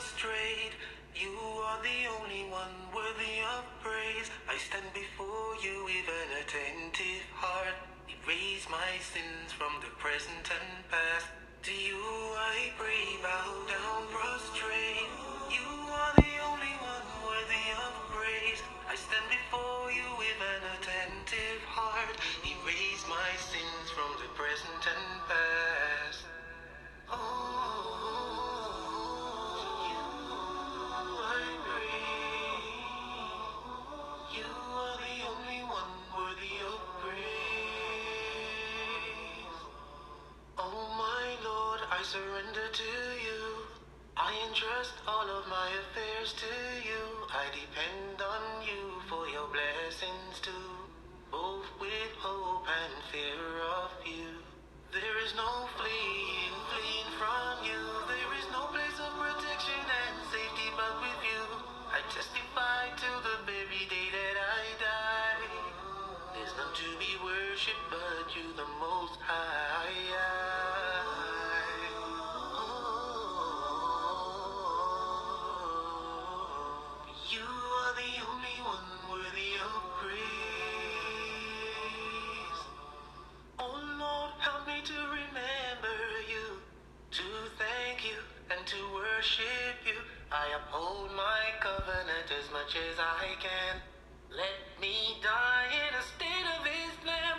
prostrate. You are the only one worthy of praise. I stand before you with an attentive heart. Erase my sins from the present and past. To you I pray, bow down, prostrate. You are the only one worthy of praise. I stand before you with an attentive heart. Erase my sins from the present and past. Oh, you I pray. You are the only one worthy of praise. Oh my Lord, I surrender to you. I entrust all of my affairs to you. I depend on you for your blessings too, both with hope and fear of you. There is no fleeing from you. There is no place of protection and safety but with you. I testify till the very day that I die. There's none to be worshipped but you, the Most High. You are the only one worthy of praise. Oh Lord, help me to remember you, to thank you and to worship you. I uphold my covenant as much as I can. Let me die in a state of Islam.